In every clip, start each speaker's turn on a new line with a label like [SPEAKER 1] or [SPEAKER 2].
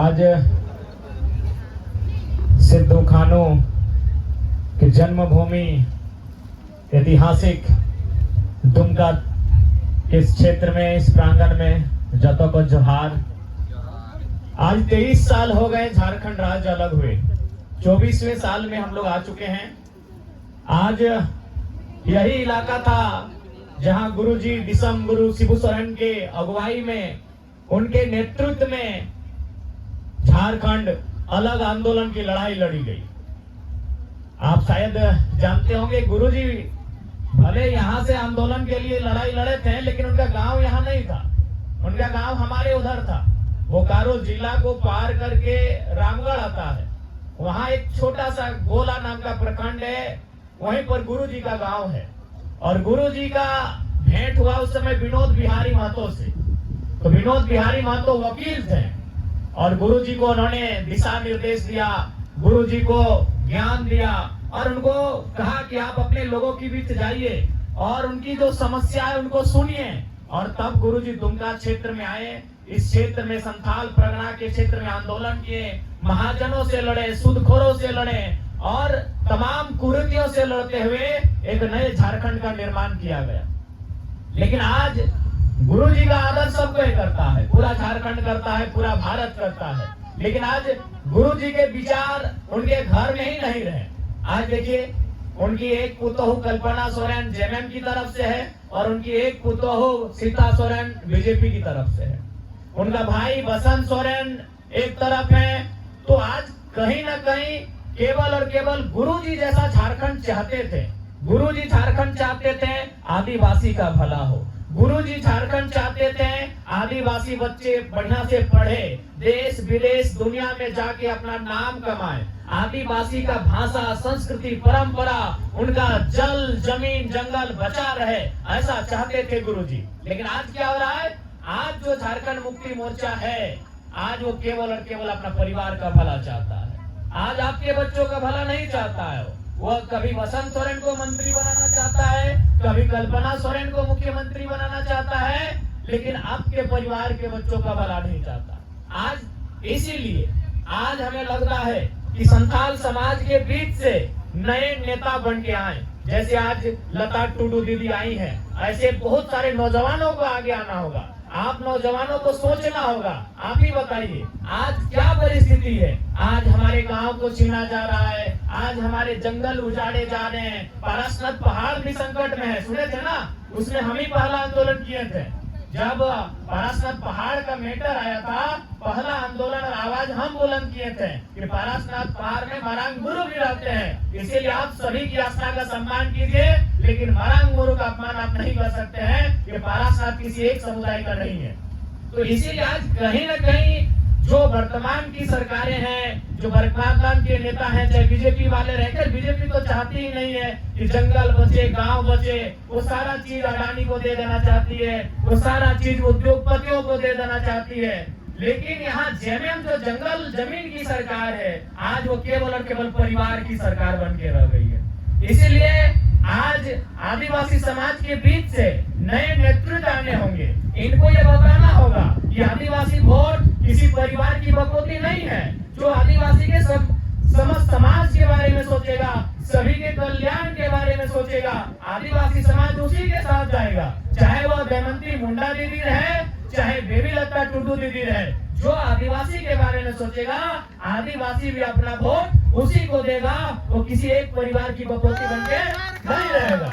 [SPEAKER 1] आज सिद्धू खानों की जन्मभूमि ऐतिहासिक दुमका इस क्षेत्र में, इस प्रांगण में जतो को जोहार। आज 23 साल हो गए झारखंड राज्य अलग हुए, 24वें साल में हम लोग आ चुके हैं। आज यही इलाका था जहां गुरुजी दिसम गुरु शिबू सोरेन के अगुवाई में, उनके नेतृत्व में झारखंड अलग आंदोलन की लड़ाई लड़ी गई। आप शायद जानते होंगे, गुरुजी भले यहां से आंदोलन के लिए लड़ाई लड़े थे, लेकिन उनका गांव यहां नहीं था। उनका गांव हमारे उधर था। बोकारो जिला को पार करके रामगढ़ आता है, वहां एक छोटा सा गोला नाम का प्रखंड है, वहीं पर गुरुजी का गांव है। और गुरुजी का भेंट हुआ उस समय विनोद बिहारी महतो से। तो विनोद बिहारी महतो वकील थे और गुरुजी को उन्होंने दिशा निर्देश दिया, गुरुजी को ज्ञान दिया और उनको कहा कि आप अपने लोगों के बीच जाइए और उनकी जो समस्या है उनको सुनिए। और तब गुरुजी दुमका क्षेत्र में आए। इस क्षेत्र में संथाल परगना के क्षेत्र में आंदोलन किए, महाजनों से लड़े, सूदखोरों से लड़े और तमाम कुरीतियों से लड़ते हुए एक नए झारखंड का निर्माण किया गया। लेकिन आज गुरुजी का आदर सब कोई करता है, पूरा झारखंड करता है, पूरा भारत करता है। लेकिन आज गुरुजी के विचार उनके घर में ही नहीं रहे। आज देखिए, उनकी एक पुतोहू कल्पना सोरेन जेएमएम की तरफ से है और उनकी एक पुतोहू सीता सोरेन बीजेपी की तरफ से है। उनका भाई बसंत सोरेन एक तरफ है। तो आज कहीं ना कहीं केवल और केवल गुरुजी जैसा झारखंड चाहते थे। गुरुजी झारखंड चाहते थे आदिवासी का भला हो। गुरुजी झारखंड चाहते थे आदिवासी बच्चे बढ़िया से पढ़े, देश विदेश दुनिया में जाके अपना नाम कमाए। आदिवासी का भाषा, संस्कृति, परंपरा, उनका जल, जमीन, जंगल बचा रहे, ऐसा चाहते थे गुरुजी। लेकिन आज क्या हो रहा है? आज जो झारखंड मुक्ति मोर्चा है, आज वो केवल और केवल अपना परिवार का भला चाहता है। आज आपके बच्चों का भला नहीं चाहता है। वह कभी बसंत सोरेन को मंत्री बनाना चाहता है, कभी कल्पना सोरेन को मुख्यमंत्री बनाना चाहता है, लेकिन आपके परिवार के बच्चों का भला नहीं चाहता। आज इसीलिए आज हमें लगता है कि संथाल समाज के बीच से नए नेता बन के आए। जैसे आज लता टुडू दीदी आई है, ऐसे बहुत सारे नौजवानों को आगे आना होगा। आप नौजवानों को सोचना होगा। आप ही बताइए आज क्या परिस्थिति है। आज हमारे गांव को छीना जा रहा है, आज हमारे जंगल उजाड़े जा रहे हैं, पारसनाथ पहाड़ भी संकट में है। सुने थे ना, उसमें हम ही पहला आंदोलन किए थे। जब पारसनाथ पहाड़ का मैटर आया था, पहला आंदोलन और आवाज हम बुलंद किए थे कि पारसनाथ पहाड़ में मरांग गुरु भी रहते हैं, इसीलिए आप सभी की आस्था का सम्मान कीजिए, लेकिन मरांग गुरु का अपमान आप नहीं कर सकते हैं कि पारसनाथ किसी एक समुदाय का नहीं है। तो इसीलिए आज कहीं न कहीं जो वर्तमान की सरकारें हैं, जो वर्तमान के नेता हैं, चाहे बीजेपी वाले रहकर, बीजेपी तो चाहती ही नहीं है कि जंगल बचे, गांव बचे। वो सारा चीज अडानी को दे देना चाहती है, वो सारा चीज उद्योगपतियों को दे देना चाहती है। लेकिन यहाँ जेएमएम जो जंगल जमीन की सरकार है, आज वो केवल और केवल परिवार की सरकार बन के रह गई है। इसीलिए आज आदिवासी समाज के बीच से नए नेतृत्व आने होंगे। इनको ये बताना होगा कि आदिवासी वोट किसी परिवार की बकौती नहीं है। जो आदिवासी के समस्त समाज के बारे में सोचेगा, सभी के कल्याण के बारे में सोचेगा, आदिवासी समाज उसी के साथ जाएगा। चाहे वह दमयंती मुंडा दीदी रहे, चाहे बेबी लता टुडू दीदी रहे। जो आदिवासी के बारे में सोचेगा, आदिवासी भी अपना वोट उसी को देगा। वो किसी एक परिवार की बकौती बनके नहीं रहेगा।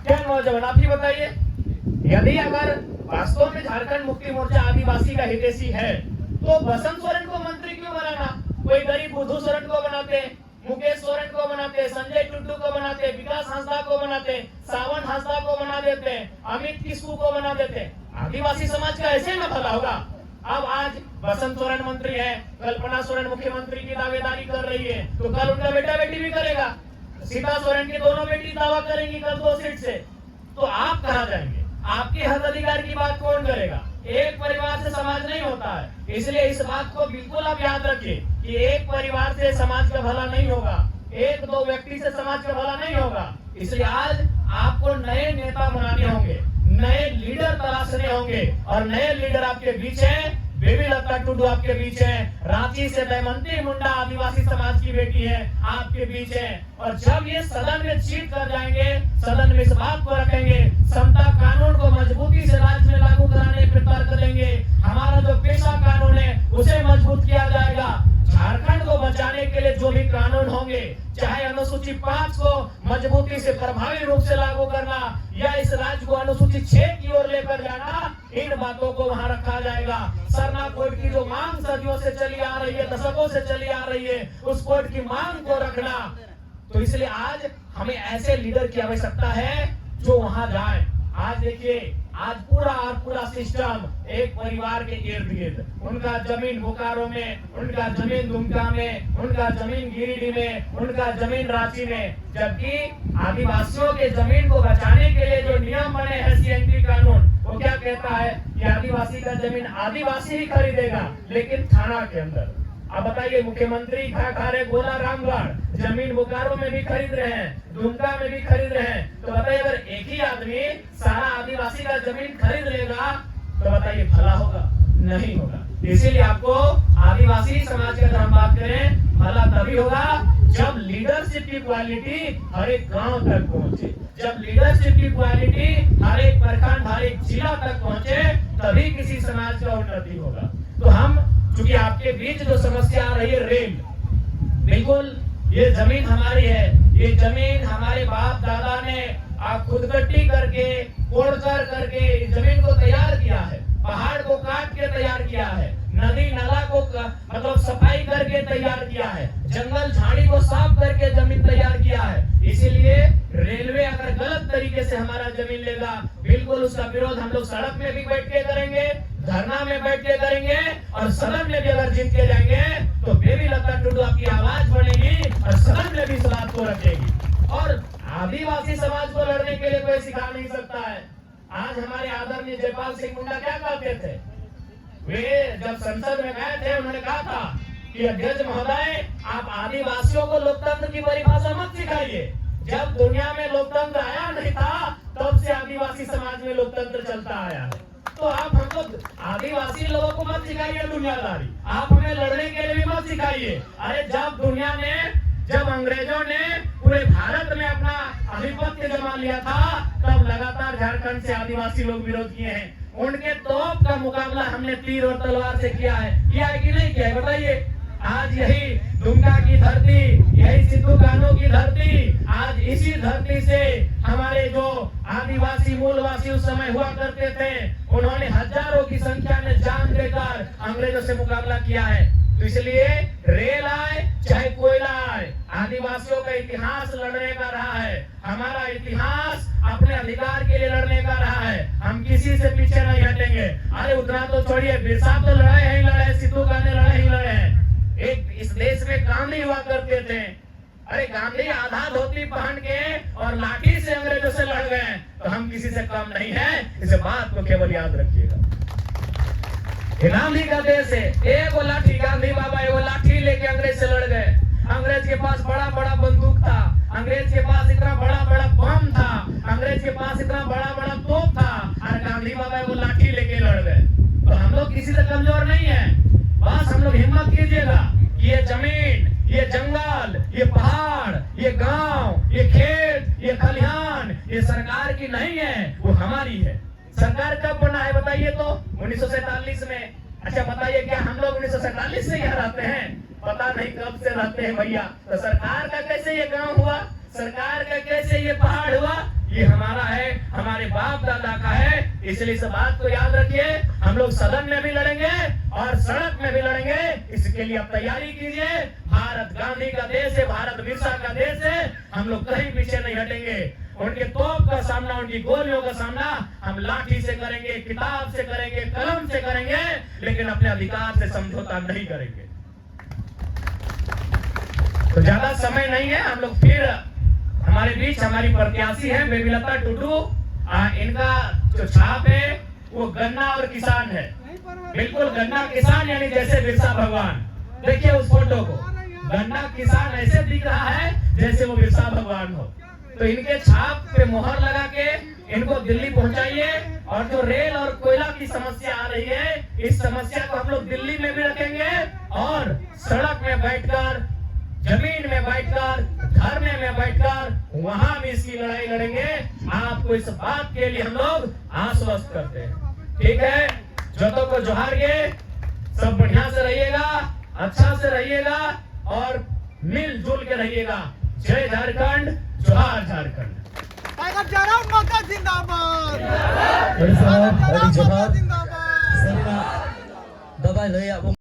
[SPEAKER 1] क्या नौजवान आप ही बताइए, यदि अगर वास्तव में झारखंड मुक्ति मोर्चा आदिवासी का हितैषी है, तो बसंत सोरेन को मंत्री क्यों बनाना? कोई गरीब बुद्धू सोरेन को बनाते, मुकेश सोरेन को बनाते, संजय टुड्डू को बनाते, विकास हांसदा को बनाते, सावन हांसदा को बना देते, अमित किस्कू को बना देते। आदिवासी समाज का ऐसे न भला होगा। अब आज बसंत सोरेन मंत्री है, कल्पना सोरेन मुख्यमंत्री की दावेदारी कर रही है, तो कल उनका बेटा बेटी भी करेगा। सीता सोरेन की दोनों बेटी दावा करेंगी कल 2 सीट से। तो आप कहां जाएंगे? आपके हक अधिकार की बात कौन करेगा? एक परिवार से समाज नहीं होता है। इसलिए इस बात को बिल्कुल आप याद रखिए कि एक परिवार से समाज का भला नहीं होगा, 1-2 व्यक्ति से समाज का भला नहीं होगा। इसलिए आज आपको नए नेता बनाने होंगे, नए लीडर तलाशने होंगे और नए लीडर आपके बीच हैं। बेबी लता टुडू आपके बीच है। रांची से दमयंती मुंडा आदिवासी समाज की बेटी है, आपके बीच है। और जब ये सदन में जीत कर जाएंगे, सदन में इस बात को रखेंगे, समता कानून को मजबूती से राज्य में लागू कराने पर तर्क देंगे। हमारा जो पेशा कानून है उसे मजबूत किया जाएगा। झारखंड को बचाने के लिए जो भी कानून होंगे, चाहे अनुसूची 5 को मजबूती से प्रभावी रूप से लागू करना या इस राज्य को अनुसूची 6 की ओर लेकर जाना, इन बातों को वहां रखा जाएगा। सरना कोड की जो मांग सदियों से चली आ रही है, दशकों से चली आ रही है, उस कोड की मांग को रखना। तो इसलिए आज हमें ऐसे लीडर की आवश्यकता है जो वहां जाए। आज देखिए, आज पूरा सिस्टम एक परिवार के इर्द गिर्द, उनका जमीन बोकारो में, उनका जमीन दुमका में, उनका जमीन गिरिडीह में, उनका जमीन रांची में। जबकि आदिवासियों के जमीन को बचाने के लिए जो नियम बने हैं सीएनटी कानून, वो क्या कहता है कि आदिवासी का जमीन आदिवासी ही खरीदेगा, लेकिन थाना के अंदर। अब बताइए, मुख्यमंत्री खा रहे गोला रामगढ़ जमीन बोकारो में भी खरीद रहे हैं, दुमका में भी खरीद रहे हैं। तो बताइए, अगर एक ही आदमी सारा आदिवासी का जमीन खरीद लेगा तो बताइए भला होगा? नहीं होगा। इसीलिए आपको आदिवासी समाज का अगर हम बात करें, भला तभी होगा जब लीडरशिप की क्वालिटी हर एक गांव तक पहुंचे, जब लीडरशिप की क्वालिटी हर एक प्रखंड, हर एक जिला तक पहुंचे, तभी किसी समाज का उन्नति होगा। तो हम, चूंकि आपके बीच जो समस्या आ रही है रेल, बिल्कुल ये जमीन हमारी है, ये जमीन हमारे बाप दादा ने खुदकट्टी करके, कोड़कर करके जमीन को तैयार किया है, पहाड़ को काट के तैयार किया है, नदी नाला को मतलब सफाई करके तैयार किया है, जंगल झाड़ी को साफ करके जमीन तैयार किया है। इसीलिए रेलवे अगर गलत तरीके से हमारा जमीन लेगा, बिल्कुल उसका विरोध हम लोग सड़क में भी बैठ के करेंगे, धरना में बैठ के करेंगे, और सदन में भी अगर जीत के जाएंगे तो बेबी लता टुडू आपकी आवाज बनेगी और सदन में भी इस बात को रखेगी। और आदिवासी समाज को लड़ने के लिए कोई सिखा नहीं सकता है। आज हमारे आदरणीय जयपाल सिंह मुंडा क्या कहते थे, वे जब संसद में गए थे, उन्होंने कहा था कि अध्यक्ष महोदय, आप आदिवासियों को लोकतंत्र की परिभाषा मत सिखाइए। जब दुनिया में लोकतंत्र आया नहीं था, तब से आदिवासी समाज में लोकतंत्र चलता आया है। तो आप हम लोग आदिवासी लोगों को मत सिखाइए दुनियादारी, आप हमें लड़ने के लिए भी मत सिखाइए। अरे जब अंग्रेजों ने पूरे भारत में अपना आधिपत्य जमा लिया था, तब लगातार झारखंड से आदिवासी लोग विरोध किए हैं। उनके तोप का मुकाबला हमने तीर और तलवार से किया है कि नहीं किया है? बताइए। आज यही दुमका की धरती, यही सिद्धू कान्हू की धरती, आज इसी धरती से हमारे जो आदिवासी मूलवासी उस समय हुआ करते थे, उन्होंने हजारों की संख्या में जान देकर अंग्रेजों से मुकाबला किया है। तो इसलिए रेल आए चाहे कोयला आए, आदिवासियों का इतिहास लड़ने का रहा है। हमारा इतिहास अपने अधिकार के लिए लड़ने का रहा है। हम किसी से पीछे नहीं हटेंगे। अरे उतना तो छोड़िए, बिरसा तो लड़े ही लड़े, सिद्धू कान्हू लड़े ही लड़े हैं। एक इस देश में गांधी हुआ करते थे। अरे गांधी आधा धोती पहन के और लाठी से अंग्रेजों से लड़ गए, तो हम किसी से कम नहीं है। इस बात को केवल याद रखिएगा। गांधी का देश है, एक लाठी, गांधी बाबा एक लाठी लेके अंग्रेज से लड़ गए। अंग्रेज के पास बड़ा बड़ा बंदूक था, अंग्रेज के पास इतना बड़ा बड़ा बम था, अंग्रेज के पास इतना बड़ा बड़ा तोप था, और गांधी बाबा वो लाठी लेके लड़ गए। तो हम लोग किसी से कमजोर नहीं है। बस हम लोग हिम्मत कीजिएगा, ये जमीन, ये जंगल, ये पहाड़, ये गांव, ये खेत, ये खलिहान, ये सरकार की नहीं है, वो हमारी है। सरकार कब बना है बताइए तो? 1947 में। अच्छा बताइए, क्या हम लोग 1947 से यहाँ रहते हैं? पता नहीं कब से रहते हैं भैया। तो सरकार का कैसे ये गांव हुआ, सरकार का कैसे ये पहाड़ हुआ? ये हमारा है, हमारे बाप दादा का है। इसलिए इस बात को याद रखिए, हम लोग सदन में भी लड़ेंगे और सड़क में भी लड़ेंगे। इसके लिए आप तैयारी कीजिए। भारत गांधी का देश है, भारत बिरसा का देश है। हम लोग कहीं पीछे नहीं हटेंगे। उनके तोप का सामना, उनकी गोलियों का सामना हम लाठी से करेंगे, किताब से करेंगे, कलम से करेंगे, लेकिन अपने अधिकार से समझौता नहीं करेंगे। तो ज्यादा समय नहीं है, हम लोग फिर हमारे बीच हमारी प्रत्याशी है बेबी लता टुडू। इनका जो छाप है वो गन्ना और किसान है, बिल्कुल गन्ना किसान, यानी जैसे बिरसा भगवान। देखिए उस फोटो को, गन्ना किसान ऐसे दिख रहा है जैसे वो बिरसा भगवान हो। तो इनके छाप पे मोहर लगा के इनको दिल्ली पहुंचाइए। और जो रेल और कोयला की समस्या आ रही है, इस समस्या को हम लोग दिल्ली में भी रखेंगे और सड़क में बैठकर, जमीन में बैठकर, धरने में बैठकर वहां भी इसकी लड़ाई लड़ेंगे। आपको इस बात के लिए हम लोग आश्वस्त करते हैं। ठीक है, जोतो को जोहार गे, सब बढ़िया से रहिएगा, अच्छा से रहिएगा और मिलजुल के रहिएगा। जय झारखंड, जोहार झारखंड।
[SPEAKER 2] टाइगर जराव माता जिंदाबाद।
[SPEAKER 3] Johaar,
[SPEAKER 2] जिंदाबाद।
[SPEAKER 3] Sarina, dabay lay